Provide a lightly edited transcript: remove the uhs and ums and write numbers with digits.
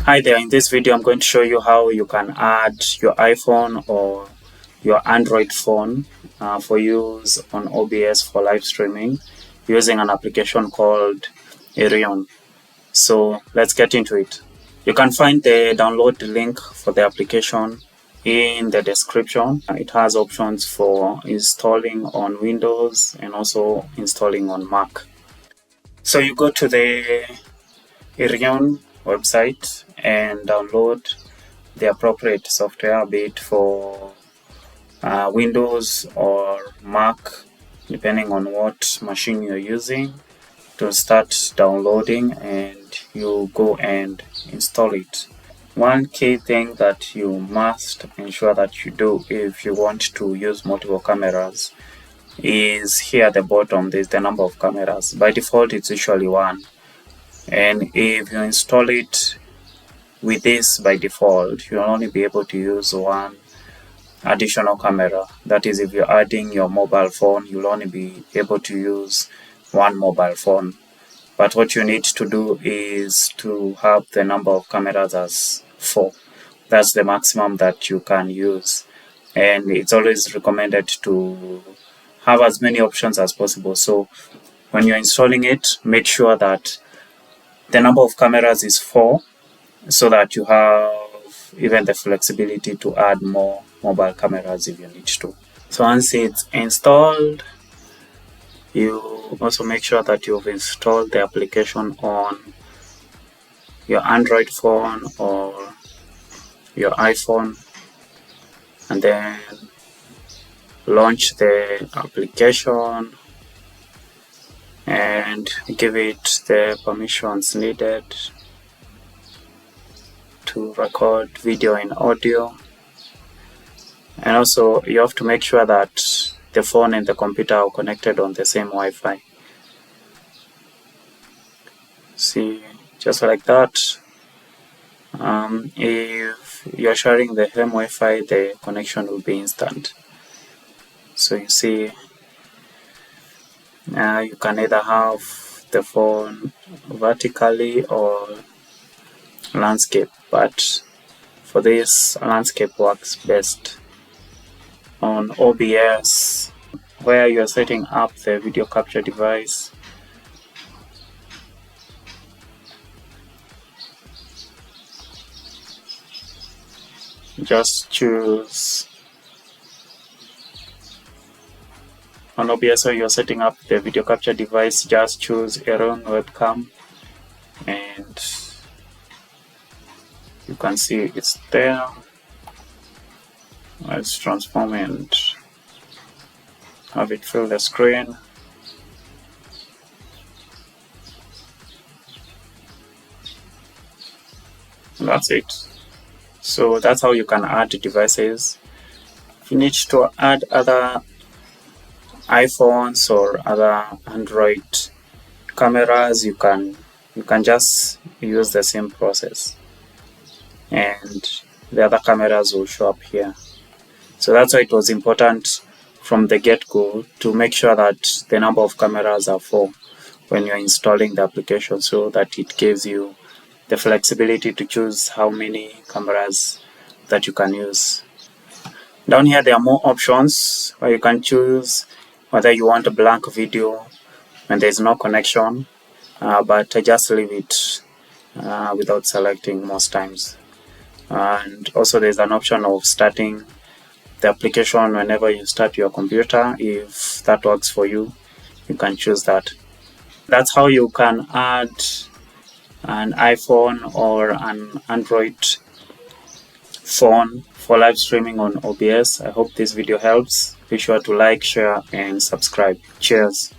Hi there, in this video I'm going to show you how you can add your iPhone or your Android phone for use on OBS for live streaming using an application called Erion. So let's get into it. You can find the download link for the application in the description. It has options for installing on Windows and also installing on Mac. So you go to the Erion website and download the appropriate software, be it for Windows or Mac, depending on what machine you're using, to start downloading, and you go and install it. One key thing that you must ensure that you do if you want to use multiple cameras is here at the bottom there's the number of cameras. By default it's usually 1. And if you install it with this by default, you'll only be able to use 1 additional camera. That is, if you're adding your mobile phone, you'll only be able to use 1 mobile phone. But what you need to do is to have the number of cameras as 4. That's the maximum that you can use. And it's always recommended to have as many options as possible. So when you're installing it, make sure that the number of cameras is 4, so that you have even the flexibility to add more mobile cameras if you need to. So once it's installed, you also make sure that you've installed the application on your Android phone or your iPhone, and then launch the application and give it the permissions needed to record video and audio. And also you have to make sure that the phone and the computer are connected on the same Wi-Fi. See, just like that. If you're sharing the same Wi-Fi, the connection will be instant. So you see, you can either have the phone vertically or landscape, but for this, landscape works best. On OBS, where you're setting up the video capture device, just choose on OBS where you're setting up the video capture device, just choose Erion webcam, and you can see it's there. Let's transform and have it fill the screen. And that's it. So that's how you can add devices. If you need to add other iPhones or other Android cameras, you can just use the same process, and the other cameras will show up here. So that's why it was important from the get-go to make sure that the number of cameras are 4 when you're installing the application, so that it gives you the flexibility to choose how many cameras that you can use. Down here there are more options where you can choose whether you want a blank video when there's no connection, but I just leave it without selecting most times. And also there's an option of starting the application whenever you start your computer. If that works for you, you can choose that. That's how you can add an iPhone or an Android phone for live streaming on OBS. I hope this video helps. Be sure to like, share, and subscribe. Cheers.